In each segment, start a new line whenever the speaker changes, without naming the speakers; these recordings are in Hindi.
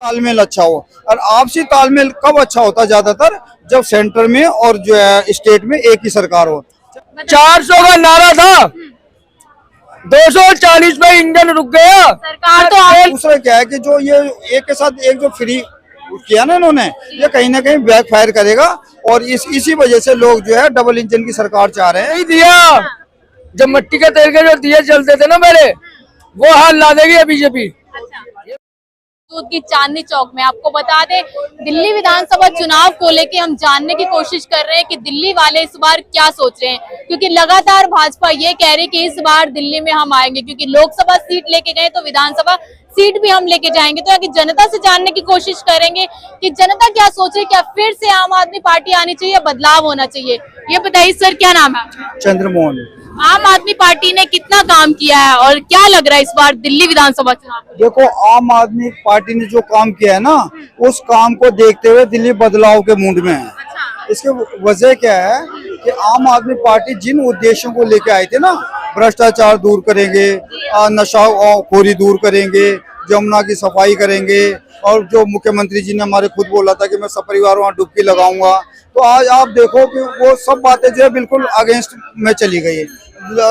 तालमेल अच्छा हो। और आपसी तालमेल कब अच्छा होता है? ज्यादातर जब सेंटर में और जो है स्टेट में एक ही सरकार हो।
400 का नारा था, 240 में इंजन रुक गया।
सरकार तो
दूसरा क्या है कि जो ये एक के साथ एक जो फ्री किया ना इन्होंने, ये कहीं ना कहीं बैक फायर करेगा। और इसी वजह से लोग जो है डबल इंजन की सरकार चाह रहे हैं।
नहीं दिया, जब मिट्टी के तेल के जो दिए चलते थे ना मेरे, वो हाल ला देगी बीजेपी।
दूध की चांदनी चौक में आपको बता दें, दिल्ली विधानसभा चुनाव को लेके हम जानने की कोशिश कर रहे हैं कि दिल्ली वाले इस बार क्या सोच रहे हैं, क्योंकि लगातार भाजपा ये कह रही है कि इस बार दिल्ली में हम आएंगे, क्योंकि लोकसभा सीट लेके गए तो विधानसभा सीट भी हम लेके जाएंगे। तो आगे जनता से जानने की कोशिश करेंगे कि जनता क्या सोच रही है, क्या फिर से आम आदमी पार्टी आनी चाहिए, बदलाव होना चाहिए। ये बताइए सर, क्या नाम है आपका?
चंद्रमोहन।
आम आदमी पार्टी ने कितना काम किया है और क्या लग रहा है इस बार दिल्ली विधानसभा चुनाव?
देखो, आम आदमी पार्टी ने जो काम किया है ना, उस काम को देखते हुए दिल्ली बदलाव के मूड में है। इसके वजह क्या है कि आम आदमी पार्टी जिन उद्देश्यों को लेके आई थी ना, भ्रष्टाचार दूर करेंगे, नशाखोरी दूर करेंगे, जमुना की सफाई करेंगे, और जो मुख्यमंत्री जी ने हमारे खुद बोला था कि मैं सपरिवार वहाँ डुबकी लगाऊंगा, तो आज आप देखो कि वो सब बातें जो है बिल्कुल अगेंस्ट में चली गई।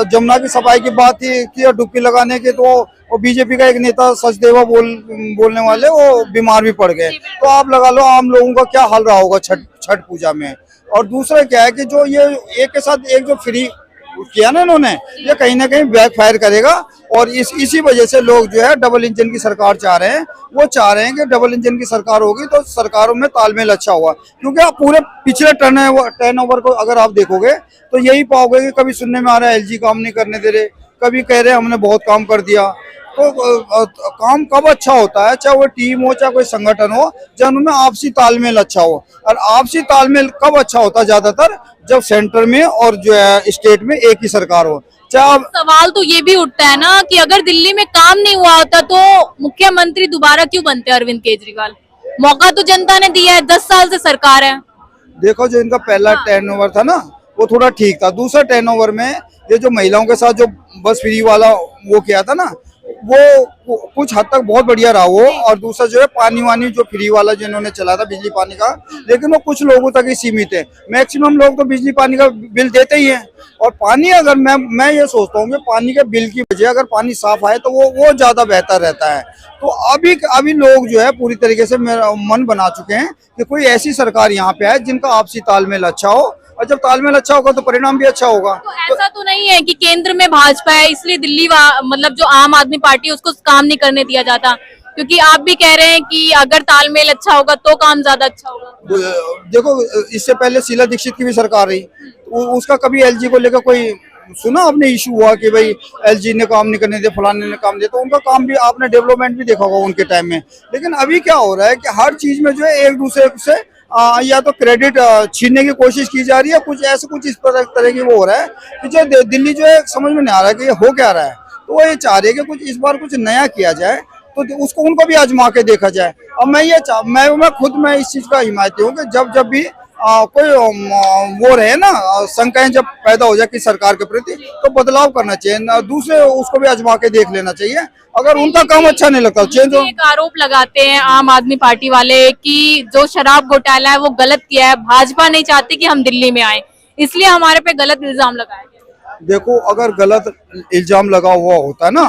जमुना की सफाई की बात की और डुबकी लगाने के, तो बीजेपी का एक नेता सचदेवा बोलने वाले वो बीमार भी पड़ गए। तो आप लगा लो आम लोगों का क्या हाल रहा होगा छठ पूजा में। और दूसरा क्या है कि जो ये एक के साथ एक जो फ्री किया ना इन्होंने, ये कहीं ना कहीं बैक फायर करेगा। और इसी वजह से लोग जो है डबल इंजन की सरकार चाह रहे हैं। वो चाह रहे हैं कि डबल इंजन की सरकार होगी तो सरकारों में तालमेल अच्छा होगा। क्योंकि आप पूरे पिछले टर्नओवर को अगर आप देखोगे तो यही पाओगे कि कभी सुनने में आ रहा है एलजी काम नहीं करने दे रहे, कभी कह रहे हैं हमने बहुत काम कर दिया। तो काम कब अच्छा होता है? चाहे वो टीम हो, चाहे कोई संगठन हो, जब उनमें आपसी तालमेल अच्छा हो। और आपसी तालमेल कब अच्छा होता है? ज्यादातर जब सेंटर में और जो है स्टेट में एक ही सरकार हो। चाहे
सवाल तो ये भी उठता है ना कि अगर दिल्ली में काम नहीं हुआ होता तो मुख्यमंत्री दोबारा क्यों बनते अरविंद केजरीवाल? मौका तो जनता ने दिया है, 10 साल से सरकार है।
देखो, जो इनका पहला टर्नओवर था ना, वो थोड़ा ठीक था। दूसरा टर्नओवर में ये जो महिलाओं के साथ जो बस फ्री वाला वो किया था ना, वो कुछ हद तक बहुत बढ़िया रहा वो। और दूसरा जो है पानी वानी जो फ्री वाला जो इन्होंने चला था बिजली पानी का, लेकिन वो कुछ लोगों तक ही सीमित है। मैक्सिमम लोग तो बिजली पानी का बिल देते ही हैं। और पानी अगर मैं ये सोचता हूँ कि पानी के बिल की वजह अगर पानी साफ आए तो वो ज्यादा बेहतर रहता है। तो अभी लोग जो है पूरी तरीके से मेरा मन बना चुके हैं कि कोई ऐसी सरकार यहाँ पे आए जिनका आपसी तालमेल अच्छा हो। और जब तालमेल अच्छा होगा तो परिणाम भी अच्छा होगा।
तो ऐसा तो नहीं है कि केंद्र में भाजपा है इसलिए दिल्ली मतलब जो आम आदमी पार्टी है उसको काम नहीं करने दिया जाता, क्योंकि आप भी कह रहे हैं कि अगर तालमेल अच्छा होगा तो काम ज्यादा अच्छा होगा।
देखो, इससे पहले शीला दीक्षित की भी सरकार रही, उसका कभी एलजी को लेकर कोई सुना आपने इशू हुआ कि भाई एलजी ने काम नहीं करने दिया, फलाने ने काम दिया? तो उनका काम भी आपने डेवलपमेंट भी देखा होगा उनके टाइम में। लेकिन अभी क्या हो रहा है कि हर चीज में जो है एक दूसरे से या तो क्रेडिट छीनने की कोशिश की जा रही है, कुछ इस तरह की वो हो रहा है कि जो दिल्ली जो है समझ में नहीं आ रहा है कि ये हो क्या रहा है। तो वो ये चाह रही है कि कुछ इस बार कुछ नया किया जाए, तो उसको उनको भी आजमा के देखा जाए। और मैं खुद इस चीज का हिमायती हूँ कि जब भी कोई वो रहे ना, शंकाएं जब पैदा हो जाए कि सरकार के प्रति, तो बदलाव करना चाहिए। दूसरे उसको भी आजमा के देख लेना चाहिए। अगर उनका काम अच्छा नहीं लगता चेंज।
एक आरोप लगाते हैं आम आदमी पार्टी वाले कि जो शराब घोटाला है वो गलत किया है, भाजपा नहीं चाहती कि हम दिल्ली में आए, इसलिए हमारे पे गलत इल्जाम लगाया गया।
देखो, अगर गलत इल्जाम लगा हुआ होता ना,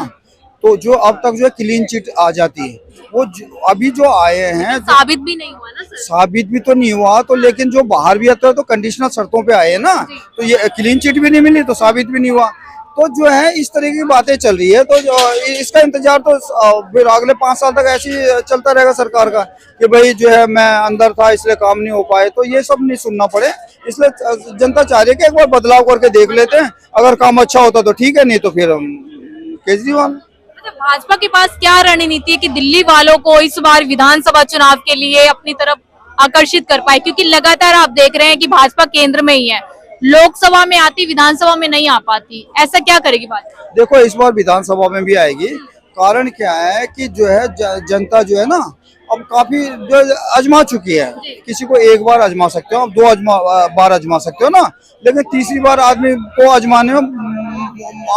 तो जो अब तक जो है क्लीन चिट आ जाती है। वो अभी जो आए हैं
साबित भी नहीं हुआ ना सर।
साबित भी तो नहीं हुआ, तो लेकिन जो बाहर भी आता है तो कंडीशनल शर्तों पे आए हैं ना, तो ये क्लीन चिट भी नहीं मिली तो साबित भी नहीं हुआ। तो जो है इस तरह की बातें चल रही है। तो इसका इंतजार तो फिर अगले 5 साल तक ऐसे ही चलता रहेगा सरकार का कि भाई जो है मैं अंदर था इसलिए काम नहीं हो पाए। तो ये सब नहीं सुनना पड़े, इसलिए जनता चाह रही है कि एक बार बदलाव करके देख लेते हैं। अगर काम अच्छा होता तो ठीक है, नहीं तो फिर केजरीवाल।
भाजपा के पास क्या रणनीति है कि दिल्ली वालों को इस बार विधानसभा चुनाव के लिए अपनी तरफ आकर्षित कर पाए, क्योंकि लगातार आप देख रहे हैं कि भाजपा केंद्र में ही है, लोकसभा में आती, विधानसभा में नहीं आ पाती। ऐसा क्या करेगी भाजपा?
देखो, इस बार विधानसभा में भी आएगी। कारण क्या है कि जो है जनता जो है ना, अब काफी जो आजमा चुकी है। किसी को एक बार आजमा सकते हो, अब 2 बार आजमा सकते हो ना, लेकिन तीसरी बार आदमी को आजमाने में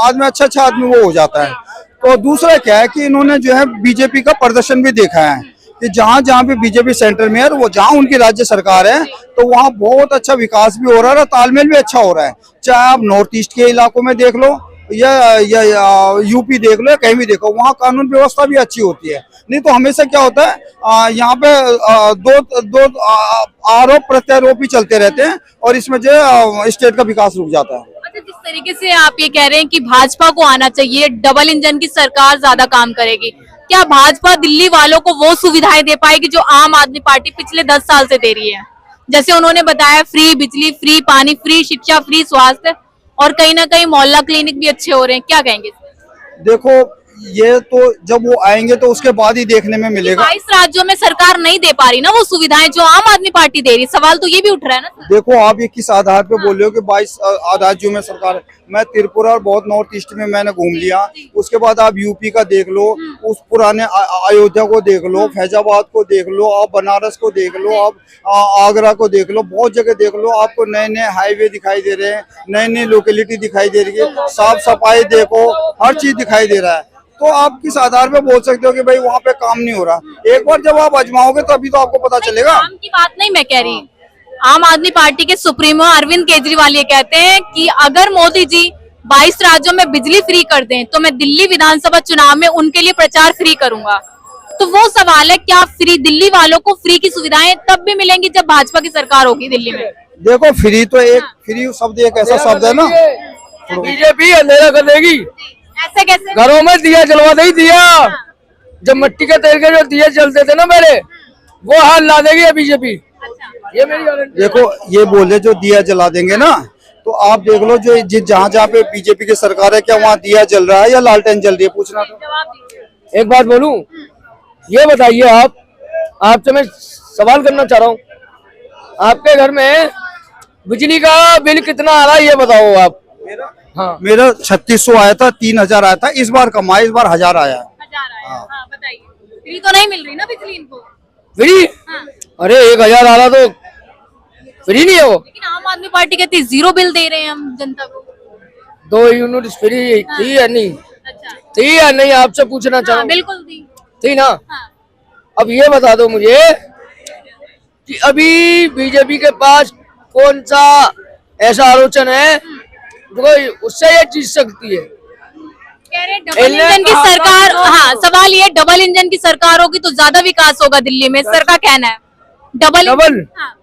आदमी अच्छा आदमी वो हो जाता है। तो दूसरा क्या है कि इन्होंने जो है बीजेपी का प्रदर्शन भी देखा है कि जहाँ जहाँ भी बीजेपी सेंटर में है, वो जहाँ उनकी राज्य सरकार है, तो वहाँ बहुत अच्छा विकास भी हो रहा है और तालमेल भी अच्छा हो रहा है। चाहे आप नॉर्थ ईस्ट के इलाकों में देख लो या यूपी देख लो, या कहीं भी देखो, वहाँ कानून व्यवस्था भी अच्छी होती है। नहीं तो हमेशा क्या होता है, यहाँ पे दो आरोप प्रत्यारोप ही चलते रहते हैं और इसमें जो स्टेट का विकास रुक जाता है।
अच्छा, जिस तरीके से आप ये कह रहे हैं कि भाजपा को आना चाहिए, डबल इंजन की सरकार ज्यादा काम करेगी, क्या भाजपा दिल्ली वालों को वो सुविधाएं दे पाएगी जो आम आदमी पार्टी पिछले 10 साल से दे रही है? जैसे उन्होंने बताया, फ्री बिजली, फ्री पानी, फ्री शिक्षा, फ्री स्वास्थ्य, और कहीं ना कहीं मोहल्ला क्लिनिक भी अच्छे हो रहे हैं, क्या कहेंगे?
देखो, ये तो जब वो आएंगे तो उसके बाद ही देखने में मिलेगा।
22 राज्यों में सरकार नहीं दे पा रही ना वो सुविधाएं जो आम आदमी पार्टी दे रही है, सवाल तो ये भी उठ रहा है ना।
देखो, आप ये किस आधार पे बोल रहे हो कि 22 राज्यों में सरकार? मैं त्रिपुरा और बहुत नॉर्थ ईस्ट में मैंने घूम लिया। उसके बाद आप यूपी का देख लो, उस पुराने अयोध्या को देख लो, फैजाबाद को देख लो, आप बनारस को देख लो, आप आगरा को देख लो, बहुत जगह देख लो, आपको नए नए हाईवे दिखाई दे रहे हैं, नई नई लोकेलिटी दिखाई दे रही है, साफ सफाई देखो, हर चीज दिखाई दे रहा है। तो आप किस आधार पे बोल सकते हो कि भाई वहाँ पे काम नहीं हो रहा? एक बार जब आप आजमाओगे तभी तो आपको पता चलेगा।
काम की बात नहीं मैं कह रही, आम आदमी पार्टी के सुप्रीमो अरविंद केजरीवाल ये कहते हैं कि अगर मोदी जी 22 राज्यों में बिजली फ्री कर दें तो मैं दिल्ली विधानसभा चुनाव में उनके लिए प्रचार फ्री करूंगा। तो वो सवाल है, क्या फ्री दिल्ली वालों को फ्री की सुविधाएं तब भी मिलेंगी जब भाजपा की सरकार होगी दिल्ली में?
देखो, फ्री तो फ्री शब्द एक ऐसा शब्द है ना,
बीजेपी अंधेरा कर देगी।
ऐसे कैसे?
घरों में दिया जलवा नहीं दिया, जब मिट्टी के तेल के जो दिए जलते थे ना मेरे, वो हाल ला देगी बीजेपी। ये मेरी गारंटी।
देखो, ये बोले जो दिया जला देंगे ना, तो आप देख लो जो जहाँ जहाँ पे बीजेपी की सरकार है, क्या वहाँ दिया जल रहा है या लालटेन जल रही है? पूछना तो।
एक बात बोलूं, ये बताइए आपसे मैं सवाल करना चाह रहा हूँ, आपके घर में बिजली का बिल कितना आ रहा है ये बताओ आप। हाँ,
मेरा 3600 आया था, 3000 आया था, इस बार कमाई, इस बार 1000 आया।
1000 आया। हाँ, बताइए, फ्री तो नहीं मिल रही ना बिजली इनको?
फ्री?
हाँ।
अरे 1000 आ रहा तो फ्री नहीं है वो।
लेकिन आम आदमी पार्टी कहती है 0 बिल दे रहे हैं हम जनता को।
2 यूनिट फ्री थी या नहीं?
अच्छा,
थी या नहीं आपसे पूछना चाहूँ।
बिल्कुल
थी ना?
हाँ।
अब ये बता दो मुझे कि अभी बीजेपी के पास कौन सा ऐसा आलोचन है जो उससे ये जीत सकती है?
कह रहे डबल इंजन की सरकार, हाँ सवाल ये, डबल इंजन की सरकार होगी तो ज्यादा विकास होगा दिल्ली में, सर का कहना है। डबल? हाँ।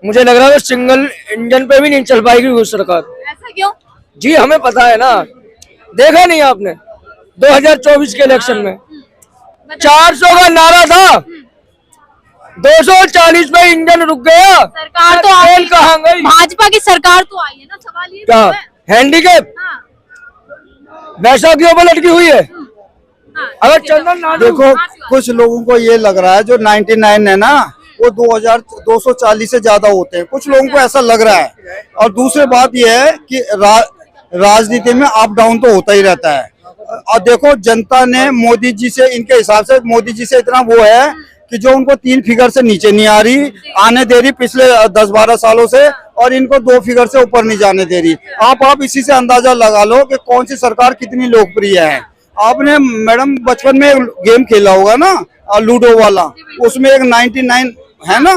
मुझे लग रहा है सिंगल इंजन पे भी नहीं चल पाएगी वो सरकार।
ऐसा क्यों?
जी हमें पता है ना, देखा नहीं आपने 2024 के इलेक्शन में 400 का नारा था, 240 पे इंजन रुक गया।
सरकार तो आई,
कहाँ गई?
भाजपा की सरकार तो आई है ना, सवाल ये
क्या
तो है।
हैंडीकैप वैसा क्यों लटकी हुई है? अगर चंदन ना
देखो, कुछ लोगों को ये लग रहा है जो 99 है ना, वो 2240 से ज्यादा होते हैं, कुछ लोगों को ऐसा लग रहा है। और दूसरी बात ये है कि राजनीति में अप डाउन तो होता ही रहता है। और देखो, जनता ने मोदी जी से, इनके हिसाब से मोदी जी से इतना वो है कि जो उनको 3 फिगर से नीचे नहीं आ रही, आने दे रही पिछले 10-12 सालों से, और इनको 2 फिगर से ऊपर नहीं जाने दे रही। आप इसी से अंदाजा लगा लो कि कौन सी सरकार कितनी लोकप्रिय है। आपने मैडम बचपन में गेम खेला होगा ना, लूडो वाला, उसमें एक 99 है ना,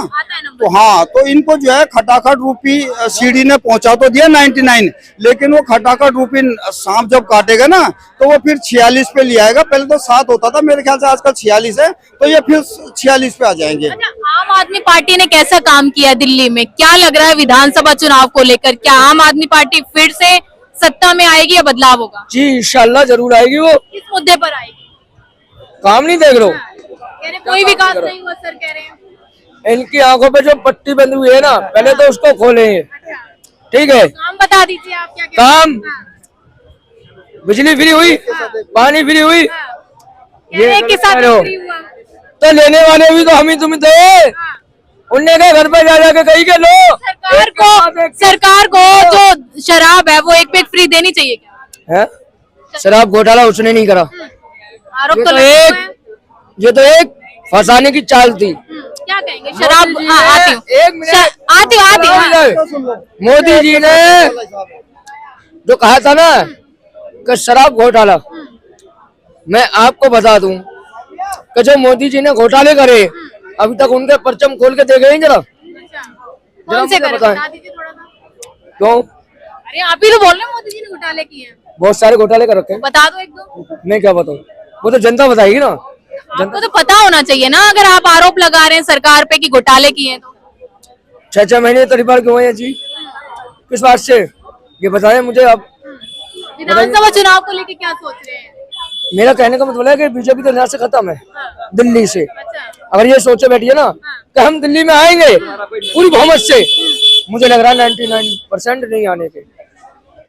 तो हाँ, तो इनको जो है खटाखट रूपी सीढ़ी ने पहुंचा तो दिया 99, लेकिन वो खटाखट रूपी सांप जब काटेगा ना तो वो फिर 46 पे ले आएगा। पहले तो 7 होता था मेरे ख्याल से, आजकल 46 है, तो ये फिर 46 पे आ जाएंगे।
अच्छा, आम आदमी पार्टी ने कैसा काम किया दिल्ली में? क्या लग रहा है विधानसभा चुनाव को लेकर, क्या आम आदमी पार्टी फिर से सत्ता में आएगी या बदलाव होगा?
जी इंशाल्लाह जरूर आएगी। वो
किस मुद्दे पर आएगी?
काम नहीं देख लो,
कह रहे कोई विकास नहीं हुआ सर, कह रहे हैं।
इनकी आंखों पे जो पट्टी बंधी हुई है ना, पहले तो उसको खोले। ठीक है,
काम बता दीजिए आप क्या
काम। बिजली फ्री हुई, पानी फ्री हुई,
ये के साथ फ्री हुआ
तो लेने वाले भी तो हम ही तुम थे। उनने कहा घर पे जा जाके कही के लो।
सरकार को जो शराब है वो एक पैक फ्री देनी चाहिए क्या?
है? शराब घोटाला उसने नहीं करा,
आरोप तो
ये तो एक फंसाने की चाल थी।
क्या कहेंगे? शराब आती
मोदी जी ने जो कहा था ना कि शराब घोटाला, मैं आपको बता दूं कि जो मोदी जी ने घोटाले करे अभी तक उनके परचम खोल के दे गए जरा।
कौन से
मुझे
करे
बताएं।
बता दीजिए थोड़ा सा।
क्यों?
अरे आप ही तो बोल रहे हैं मोदी जी ने घोटाले किए हैं,
बहुत सारे घोटाले कर रखे हैं।
बता दो एक दो।
मैं क्या बताऊं, वो तो जनता बताएगी ना।
आपको तो पता होना चाहिए ना, अगर आप आरोप लगा रहे हैं सरकार पे कि घोटाले किए हैं तो।
6-6 महीने तरीबार क्यों है जी, किस बात से, ये बताएं मुझे आप।
विधानसभा चुनाव को लेके क्या सोच रहे हैं?
मेरा कहने का मतलब है कि बीजेपी तो यहाँ से खत्म है, दिल्ली से।
अच्छा।
अगर ये सोचे बैठिए ना कि हम दिल्ली में आएंगे पूरी बहुमत से, मुझे लग रहा है 99% नहीं आने के।